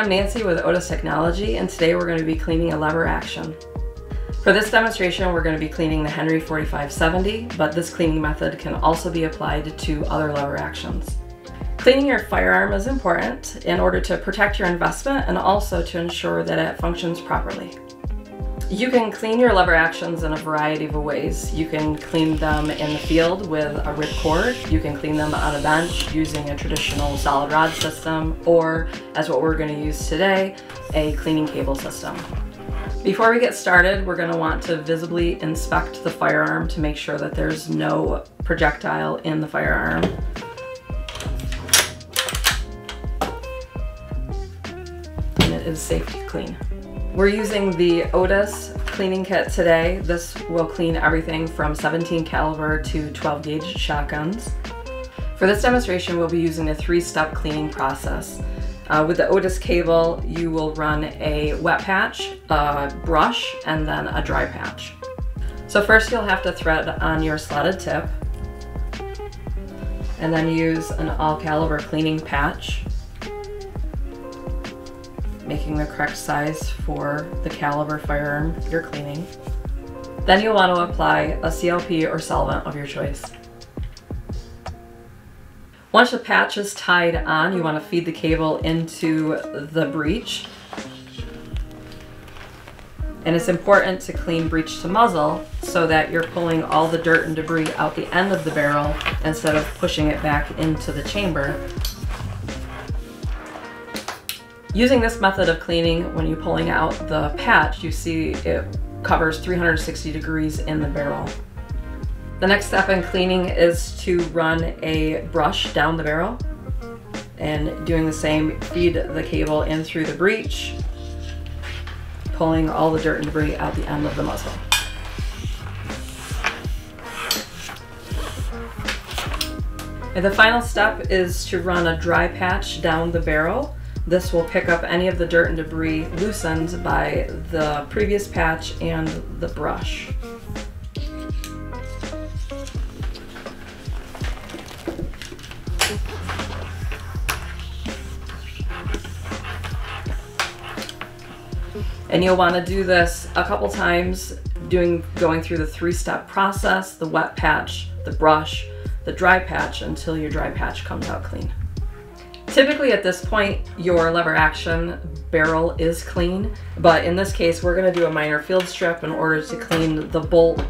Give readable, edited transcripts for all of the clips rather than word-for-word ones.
I'm Nancy with Otis Technology, and today we're going to be cleaning a lever action. For this demonstration, we're going to be cleaning the Henry 4570, but this cleaning method can also be applied to other lever actions. Cleaning your firearm is important in order to protect your investment and also to ensure that it functions properly. You can clean your lever actions in a variety of ways. You can clean them in the field with a ripcord. You can clean them on a bench using a traditional solid rod system, or, as what we're going to use today, a cleaning cable system. Before we get started, we're going to want to visibly inspect the firearm to make sure that there's no projectile in the firearm. And it is safe to clean. We're using the Otis cleaning kit today. This will clean everything from 17 caliber to 12 gauge shotguns. For this demonstration, we'll be using a 3-step cleaning process. With the Otis cable, you will run a wet patch, a brush, and then a dry patch. So first you'll have to thread on your slotted tip, and then use an all caliber cleaning patch, making the correct size for the caliber firearm you're cleaning. Then you'll want to apply a CLP or solvent of your choice. Once the patch is tied on, you want to feed the cable into the breech. And it's important to clean breech to muzzle so that you're pulling all the dirt and debris out the end of the barrel instead of pushing it back into the chamber. Using this method of cleaning, when you're pulling out the patch, you see it covers 360 degrees in the barrel. The next step in cleaning is to run a brush down the barrel, and doing the same, feed the cable in through the breech, pulling all the dirt and debris out the end of the muzzle. And the final step is to run a dry patch down the barrel. This will pick up any of the dirt and debris loosened by the previous patch and the brush. And you'll want to do this a couple times, going through the 3-step process: the wet patch, the brush, the dry patch, until your dry patch comes out clean. Typically at this point, your lever action barrel is clean, but in this case, we're going to do a minor field strip in order to clean the bolt,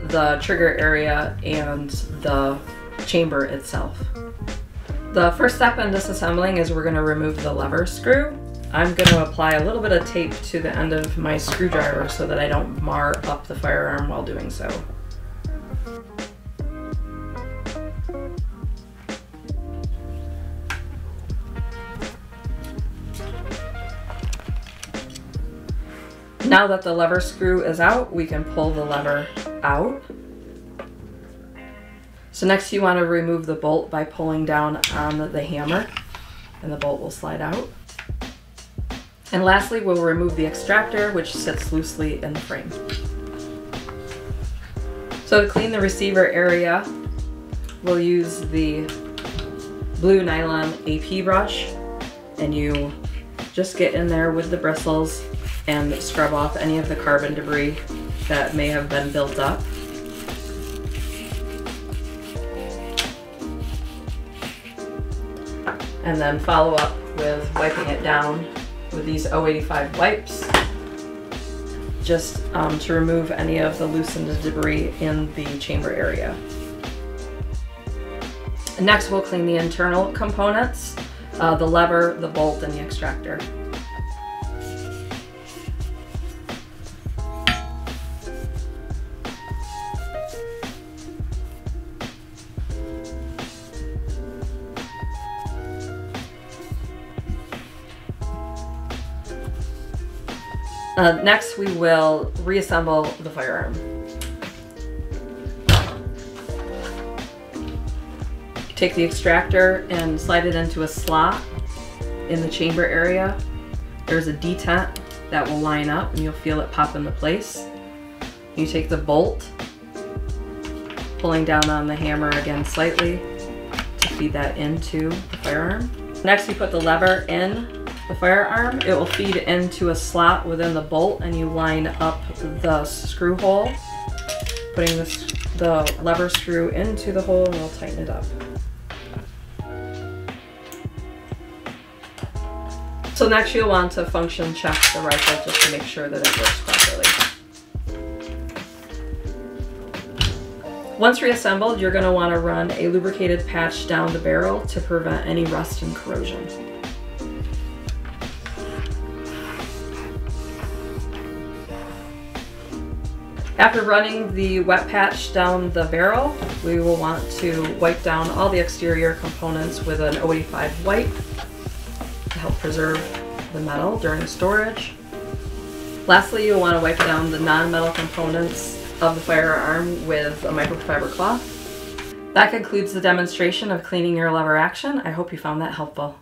the trigger area, and the chamber itself. The first step in disassembling is we're going to remove the lever screw. I'm going to apply a little bit of tape to the end of my screwdriver so that I don't mar up the firearm while doing so. Now that the lever screw is out, we can pull the lever out. So next you want to remove the bolt by pulling down on the hammer, and the bolt will slide out. And lastly, we'll remove the extractor, which sits loosely in the frame. So to clean the receiver area, we'll use the blue nylon AP brush, and you just get in there with the bristles and scrub off any of the carbon debris that may have been built up. And then follow up with wiping it down with these 085 wipes, just to remove any of the loosened debris in the chamber area. Next, we'll clean the internal components, the lever, the bolt, and the extractor. Next, we will reassemble the firearm. Take the extractor and slide it into a slot in the chamber area. There's a detent that will line up and you'll feel it pop into place. You take the bolt, pulling down on the hammer again slightly to feed that into the firearm. Next, you put the lever in the firearm, it will feed into a slot within the bolt, and you line up the screw hole, putting the lever screw into the hole, and we'll tighten it up. So next you'll want to function check the rifle just to make sure that it works properly. Once reassembled, you're going to want to run a lubricated patch down the barrel to prevent any rust and corrosion. After running the wet patch down the barrel, we will want to wipe down all the exterior components with an 085 wipe to help preserve the metal during storage. Lastly, you'll want to wipe down the non-metal components of the firearm with a microfiber cloth. That concludes the demonstration of cleaning your lever action. I hope you found that helpful.